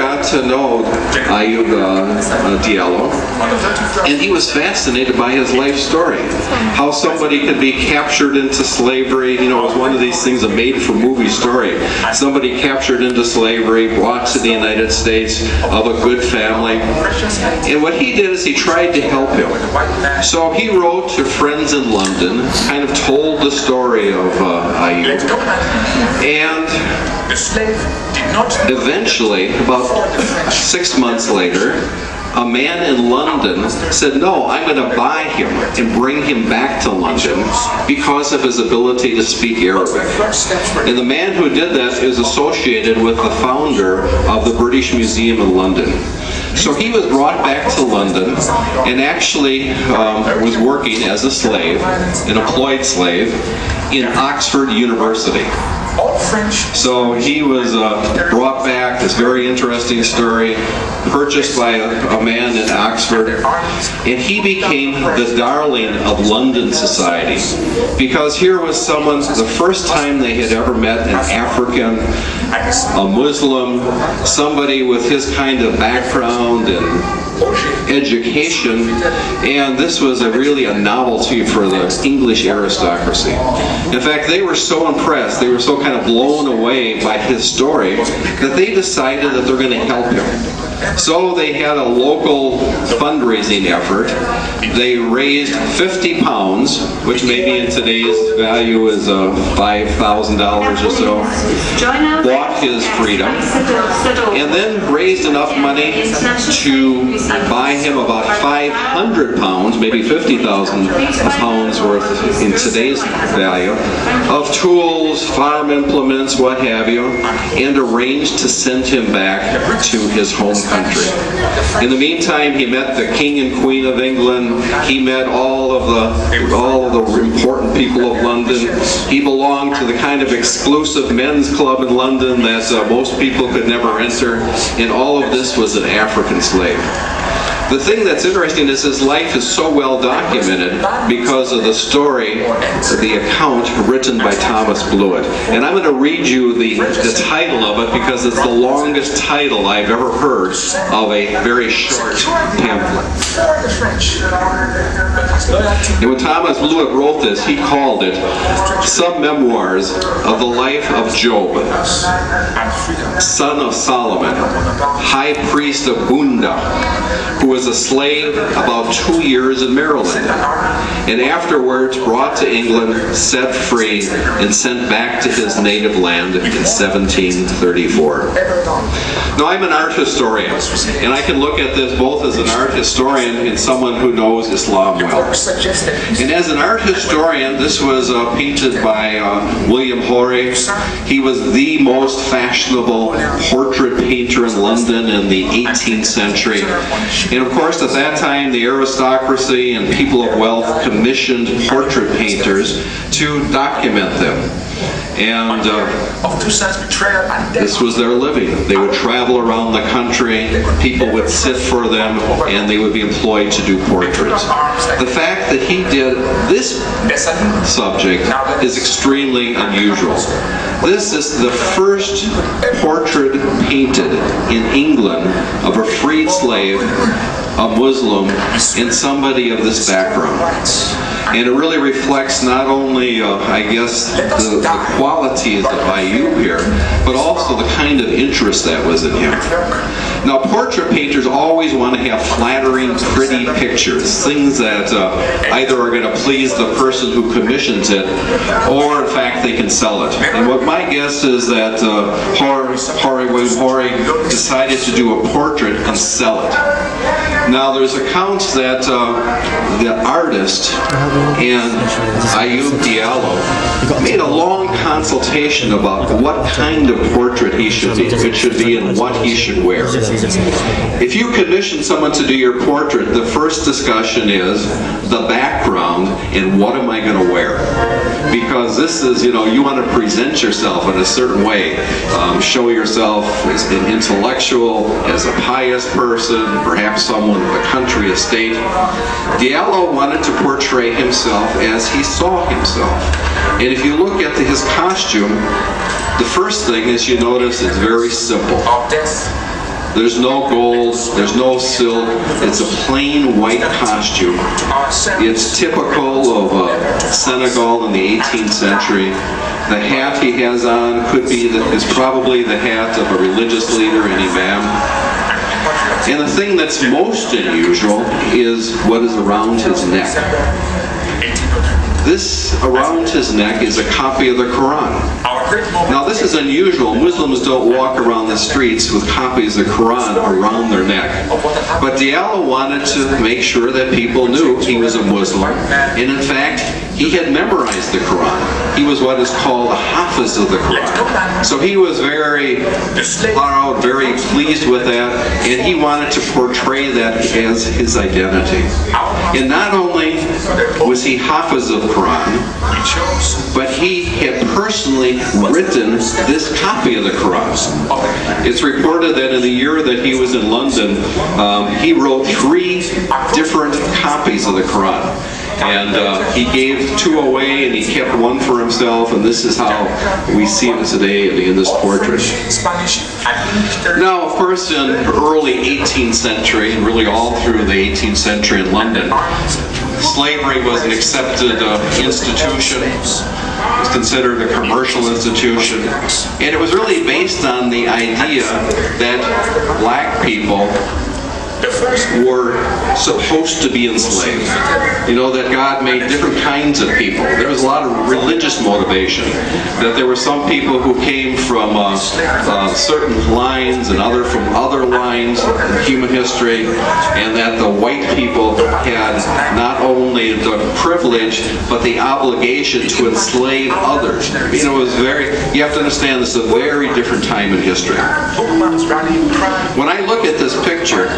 got to know Ayub Diallo, and he was fascinated by his life story. How somebody could be captured into slavery. You know, it was one of these things, a made-for-movie story. Somebody captured into slavery, brought to the United States of a good family. And what he did is he tried to help him. So he wrote to friends in London, kind of told the story of Ayub. And eventually, about 6 months later, a man in London said, no, I'm going to buy him and bring him back to London because of his ability to speak Arabic. And the man who did that is associated with the founder of the British Museum in London. So he was brought back to London and actually was working as a slave, an employed slave, in Oxford University. So he was brought back, this very interesting story, purchased by a man in Oxford, and he became the darling of London society, because here was someone, the first time they had ever met an African, a Muslim, somebody with his kind of background and education, and this was really a novelty for the English aristocracy. In fact, they were so impressed, they were so kind of blown away by his story, that they decided that they're going to help him. So they had a local fundraising effort. They raised 50 pounds, which maybe in today's value is $5,000 or so, bought his freedom, and then raised enough money to buy him about 500 pounds, maybe 50,000 pounds worth in today's value, of tools, farm implements, what have you, and arranged to send him back to his home country. In the meantime, he met the King and Queen of England. He met all of the important people of London. He belonged to the kind of exclusive men's club in London that most people could never enter, and all of this was an African slave. The thing that's interesting is his life is so well documented because of the story, the account written by Thomas Blewett. And I'm going to read you the title of it because it's the longest title I've ever heard of a very short pamphlet. And when Thomas Blewett wrote this, he called it Some Memoirs of the Life of Job, son of Solomon, high priest of Bunda, who was a slave about 2 years in Maryland, and afterwards brought to England, set free, and sent back to his native land in 1734. Now, I'm an art historian, and I can look at this both as an art historian and someone who knows Islam well. And as an art historian, this was painted by William Horry. He was the most fashionable portrait painter in London in the 18th century. And of course, at that time, the aristocracy and people of wealth commissioned portrait painters to document them. And this was their living. They would travel around the country, people would sit for them, and they would be employed to do portraits. The fact that he did this subject is extremely unusual. This is the first portrait painted in England of a freed slave, a Muslim, and somebody of this background. And it really reflects not only, I guess, the qualities of Ayub here, but also the kind of interest that was in him. Now, portrait painters always want to have flattering, pretty pictures, things that either are going to please the person who commissions it, or in fact they can sell it. And what my guess is that Horry decided to do a portrait and sell it. Now, there's accounts that the artist and Ayub Diallo made a long consultation about what kind of portrait it should be and what he should wear. If you commission someone to do your portrait, the first discussion is the background and what am I going to wear? Because this is, you want to present yourself in a certain way. Show yourself as an intellectual, as a pious person, perhaps someone with a country estate. Diallo wanted to portray himself as he saw himself. And if you look at his costume, the first thing is you notice it's very simple. There's no gold, there's no silk, it's a plain white costume. It's typical of Senegal in the 18th century. The hat he has on is probably the hat of a religious leader, an imam. And the thing that's most unusual is what is around his neck. This around his neck is a copy of the Quran. Now this is unusual. Muslims don't walk around the streets with copies of the Quran around their neck. But Diallo wanted to make sure that people knew he was a Muslim. And in fact, he had memorized the Quran. He was what is called a Hafiz of the Quran. So he was very proud, very pleased with that, and he wanted to portray that as his identity. And not only was he Hafiz of the Quran, but he had personally written this copy of the Quran. It's reported that in the year that he was in London, he wrote 3 different copies of the Quran. And he gave 2 away and he kept 1 for himself, and this is how we see him today in this portrait. Now, of course, in early 18th century, and really all through the 18th century in London, slavery was an accepted institution. It was considered a commercial institution. And it was really based on the idea that black people were supposed to be enslaved. You know, that God made different kinds of people. There was a lot of religious motivation. That there were some people who came from certain lines and other from other lines in human history, and that the white people had not only the privilege but the obligation to enslave others. You know, it was you have to understand this is a very different time in history. When I look at this picture,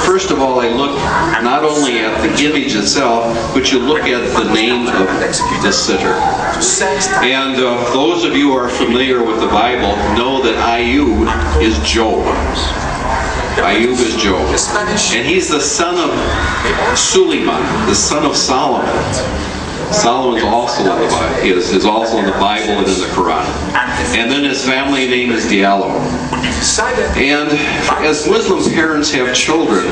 first of all, I look not only at the image itself, but you look at the name of the sitter. And those of you who are familiar with the Bible know that Ayub is Job. Ayub is Job. And he's the son of Suleiman, the son of Solomon. Solomon is also in the Bible. Is also in the Bible and in the Quran. And then his family name is Diallo. And as Muslim parents have children,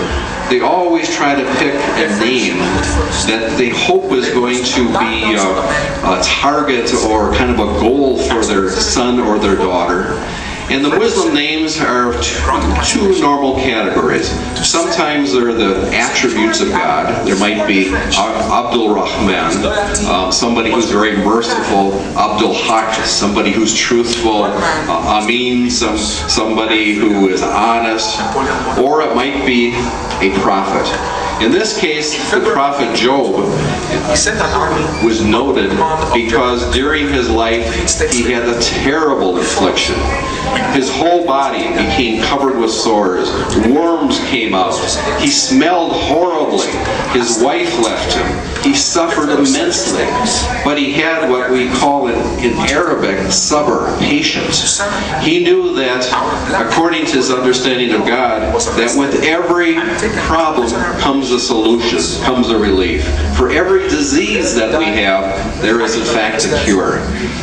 they always try to pick a name that they hope is going to be a target or kind of a goal for their son or their daughter. And the Muslim names are 2 normal categories. Sometimes they're the attributes of God. There might be Abdul Rahman, somebody who's very merciful, Abdul Haq, somebody who's truthful, Amin, somebody who is honest, or it might be a prophet. In this case, the prophet Job was noted because during his life he had a terrible affliction. His whole body became covered with sores. Worms came out. He smelled horribly. His wife left him. He suffered immensely. But he had what we call in Arabic, sabr, patience. He knew that, according to his understanding of God, that with every problem comes a solution, comes a relief. For every disease that we have, there is in fact a cure.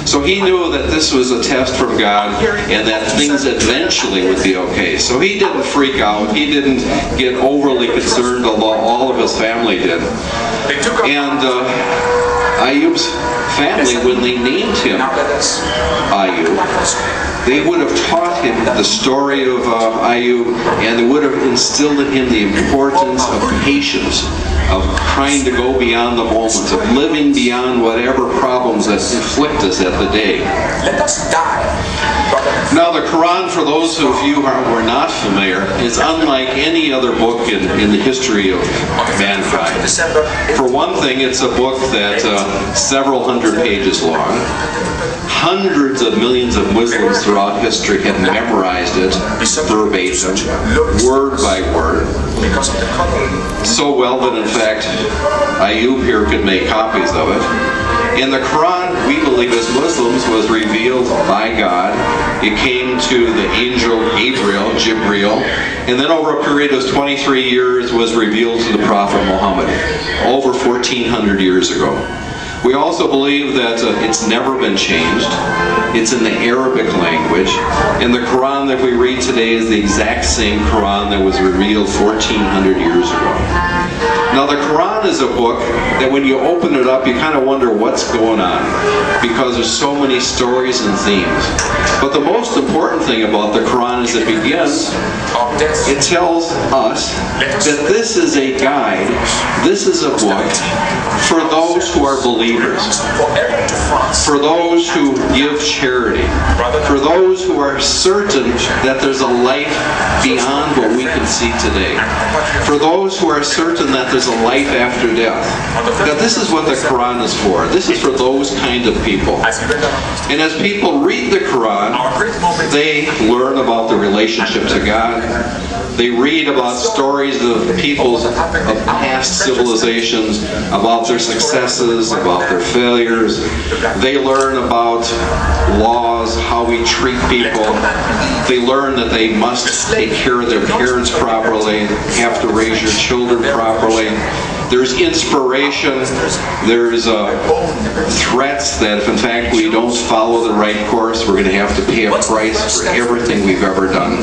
So he knew that this was a test from God and that things eventually would be okay. So he didn't freak out. He didn't get overly concerned, although all of his family did. And Ayub's family, when they named him Ayub, they would have taught him the story of Ayub, and they would have instilled in him the importance of patience, of trying to go beyond the moment, of living beyond whatever problems that afflict us at the day. Let us die. Now the Quran, for those of you who are not familiar, is unlike any other book in the history of mankind. For one thing, it's a book that's several hundred pages long. Hundreds of millions of Muslims throughout history have memorized it verbatim, word by word. So well that in fact Ayub here could make copies of it. And the Quran, we believe as Muslims, was revealed by God. It came to the angel Jibril, and then over a period of 23 years was revealed to the Prophet Muhammad, over 1400 years ago. We also believe that it's never been changed. It's in the Arabic language. And the Quran that we read today is the exact same Quran that was revealed 1,400 years ago. Now the Quran is a book that when you open it up, you kind of wonder what's going on, because there's so many stories and themes. But the most important thing about the Quran is it begins, it tells us that this is a guide, this is a book for those who are believers, for those who give charity, for those who are certain that there's a life beyond what we can see today, for those who are certain that there's a life after death. Now this is what the Quran is for. This is for those kind of people. And as people read the Quran, they learn about the relationship to God. They read about stories of peoples of past civilizations, about their successes, about their failures. They learn about laws, how we treat people. They learn that they must take care of their parents properly, have to raise your children properly. There's inspiration, there's threats that if in fact we don't follow the right course, we're going to have to pay a price for everything we've ever done.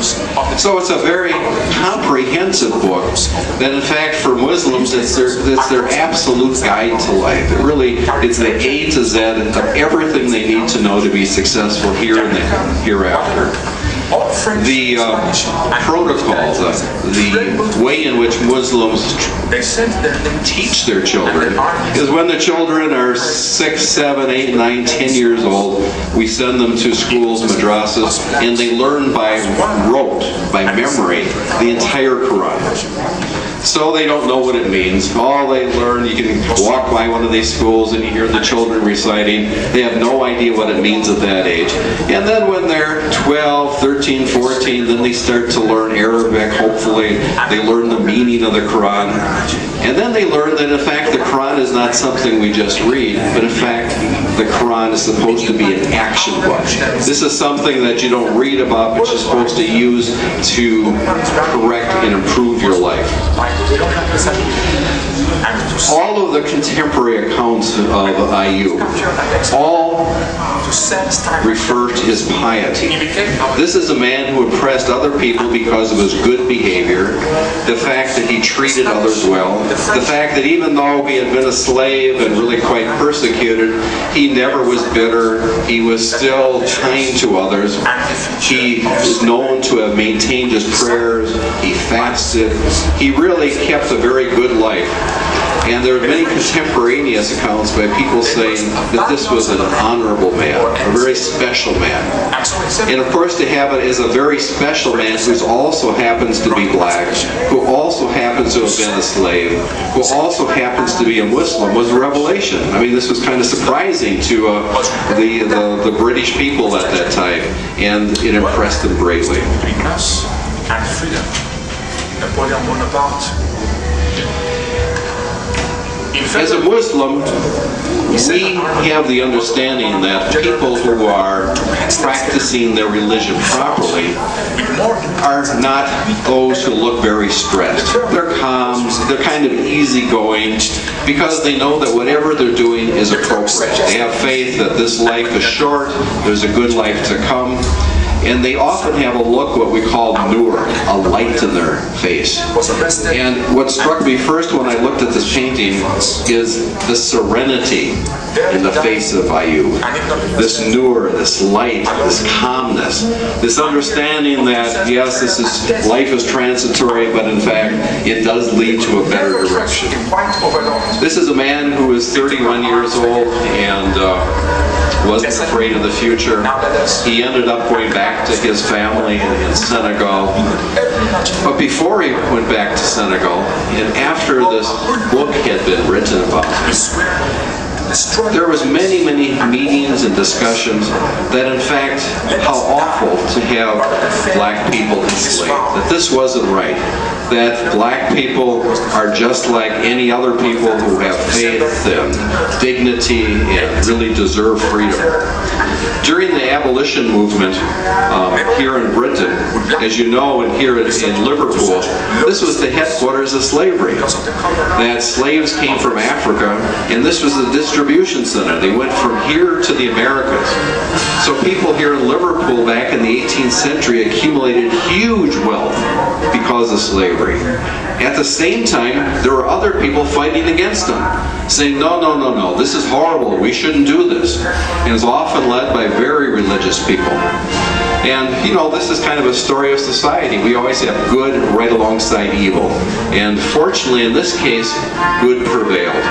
So it's a very comprehensive book that in fact for Muslims it's their absolute guide to life. It really, it's the A to Z of everything they need to know to be successful here and hereafter. The protocols, the way in which Muslims teach their children is when the children are 6, 7, 8, 9, 10 years old, we send them to schools, madrasas, and they learn by rote, by memory, the entire Quran. So they don't know what it means. All they learn, you can walk by one of these schools and you hear the children reciting. They have no idea what it means at that age. And then when they're 12, 13, 14, then they start to learn Arabic, hopefully. They learn the meaning of the Quran. And then they learn that in fact the Quran is not something we just read, but in fact the Quran is supposed to be an action book. This is something that you don't read about, but you're supposed to use to correct and improve your life. All of the contemporary accounts of Ayub all refer to his piety. This is a man who impressed other people because of his good behavior, the fact that he treated others well, the fact that even though he had been a slave and really quite persecuted, he never was bitter, he was still kind to others. He is known to have maintained his prayers, he fasted, he really kept a very good life. And there are many contemporaneous accounts by people saying that this was an honorable man, a very special man. And of course to have it as a very special man who also happens to be black, who also happens to have been a slave, who also happens to be a Muslim was a revelation. I mean, this was kind of surprising to the British people at that time, and it impressed them greatly. As a Muslim, we have the understanding that people who are practicing their religion properly are not those who look very stressed. They're calm, they're kind of easygoing, because they know that whatever they're doing is appropriate. They have faith that this life is short, there's a good life to come. And they often have a look, what we call nur, a light in their face. And what struck me first when I looked at this painting is the serenity in the face of Ayub. This nur, this light, this calmness, this understanding that, yes, life is transitory, but in fact, it does lead to a better direction. This is a man who is 31 years old and wasn't afraid of the future. He ended up going back to his family in Senegal. But before he went back to Senegal, and after this book had been written about him, there was many meetings and discussions that in fact how awful to have black people enslaved, that this wasn't right, that black people are just like any other people who have faith and dignity and really deserve freedom. During the abolition movement here in Britain, as you know, and here in Liverpool, this was the headquarters of slavery. That slaves came from Africa, and this was the district distribution center. They went from here to the Americas. So people here in Liverpool back in the 18th century accumulated huge wealth because of slavery. At the same time, there were other people fighting against them, saying, no, no, no, no, this is horrible, we shouldn't do this. And it's often led by very religious people. And, you know, this is kind of a story of society. We always have good right alongside evil. And fortunately, in this case, good prevailed.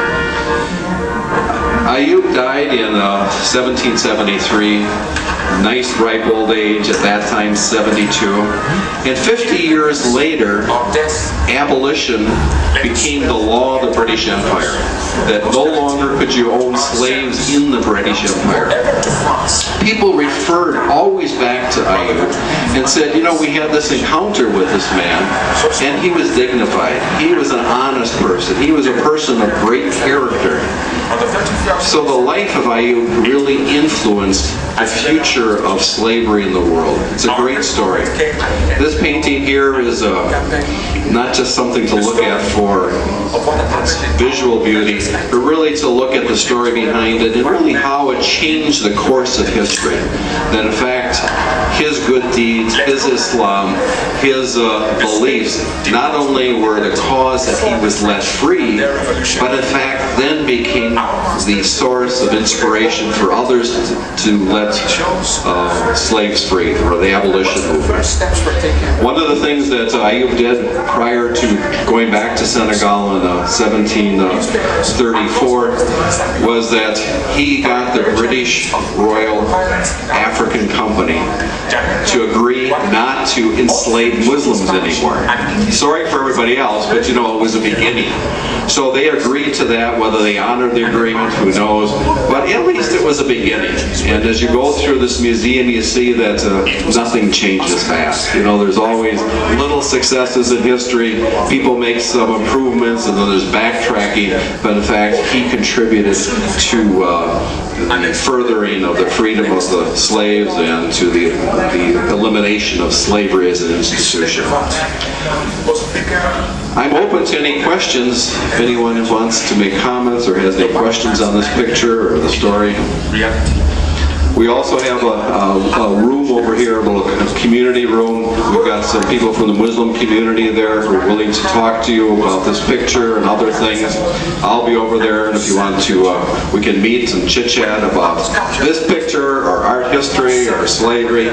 Ayub died in 1773. Nice ripe old age, at that time 72. And 50 years later, abolition became the law of the British Empire. That no longer could you own slaves in the British Empire. People referred always back to Ayub and said, you know, we had this encounter with this man, and he was dignified. He was an honest person. He was a person of great character. So the life of Ayub really influenced the future of slavery in the world. It's a great story. This painting here is not just something to look at for its visual beauty, but really to look at the story behind it and really how it changed the course of history. That in fact, his good deeds, his Islam, his beliefs not only were the cause that he was let free, but in fact then became the source of inspiration for others to let slaves free, or the abolition movement. One of the things that Ayub did prior to going back to Senegal in 1734 was that he got the British Royal African Company to agree not to enslave Muslims anymore. Sorry for everybody else, but you know, it was a beginning. So they agreed to that. Whether they honored the agreement, who knows? But at least it was a beginning. And as you go through this museum, you see that nothing changes fast. You know, there's always little successes in history. People make some improvements, and then there's backtracking. But in fact, he contributed to the furthering of the freedom of the slaves and to the elimination of slavery as an institution. I'm open to any questions. If anyone wants to make comments or has any questions on this picture or the story. We also have a room over here, a little community room. We've got some people from the Muslim community there who are willing to talk to you about this picture and other things. I'll be over there, and if you want to, we can meet and chit-chat about this picture, or art history, or slavery.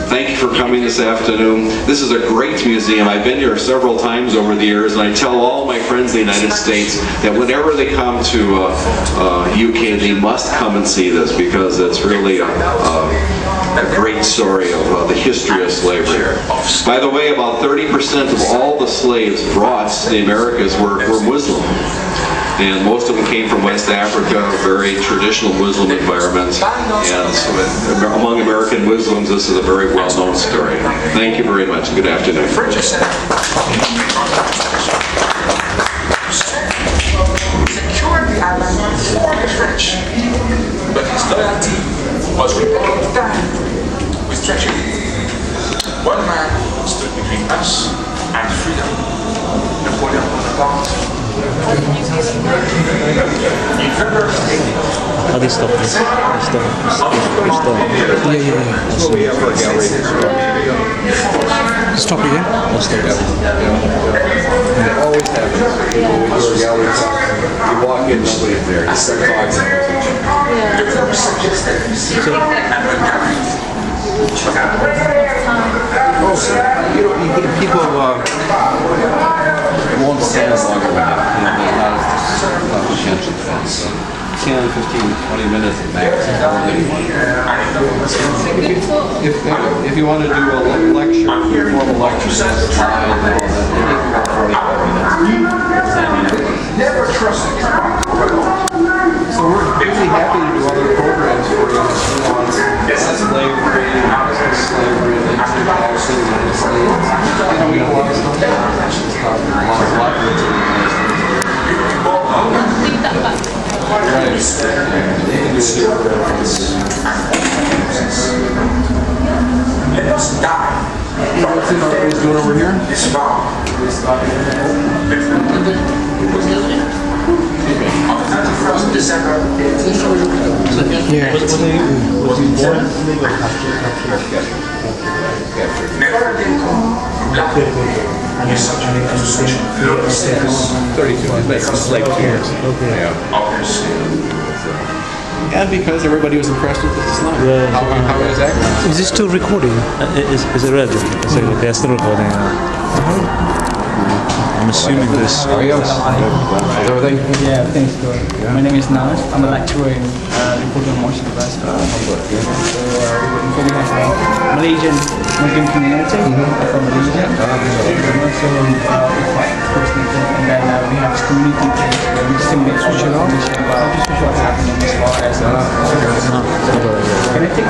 Thank you for coming this afternoon. This is a great museum. I've been here several times over the years, and I tell all my friends in the United States that whenever they come to UK, they must come and see this, because it's really a great story of the history of slavery. By the way, about 30% of all the slaves brought to the Americas were Muslim. And most of them came from West Africa, very traditional Muslim environment. And so among American Muslims, this is a very well-known story. Thank you very much. Good afternoon. Secured the island for the French, but his loyalty was repaid time with treachery. One man stood between us and freedom. Napoleon Bonaparte. In February Oh, they stopped this. They stopped. Yeah. So we have our gallery. Stop again? Oh, stop. It always happens. You know, we do our gallery talk. You walk in, nobody's there. You start talking. People won't stand longer with it. There's not enough attention fans. So 10, 15, 20 minutes max. If you want to do a lecture, formal lecture, that's fine and all that. It takes about 45 minutes. never trusted. So we're really happy to do other programs for you. Slavery, slavery, and also slaves. You know, we have a lot of stuff. Let us die. What's everybody's doing over here? It's wrong. On the 31st of December, never again black is subject to such low status 32. That's a slave 2 years. Yeah. of their sin. And because everybody was impressed with Islam. Yeah. How was that? Is this still recording? Is it ready? So they're still recording. I'm assuming this. How are you? Is everything? Yeah, everything's good. My name is Naj. I'm a lecturer in Liverpool University. So we have a Malaysian Muslim community. I'm from Malaysia. So we're quite close knit. And then we have this community page where we disseminate all the information about what's happening as far as. Can I take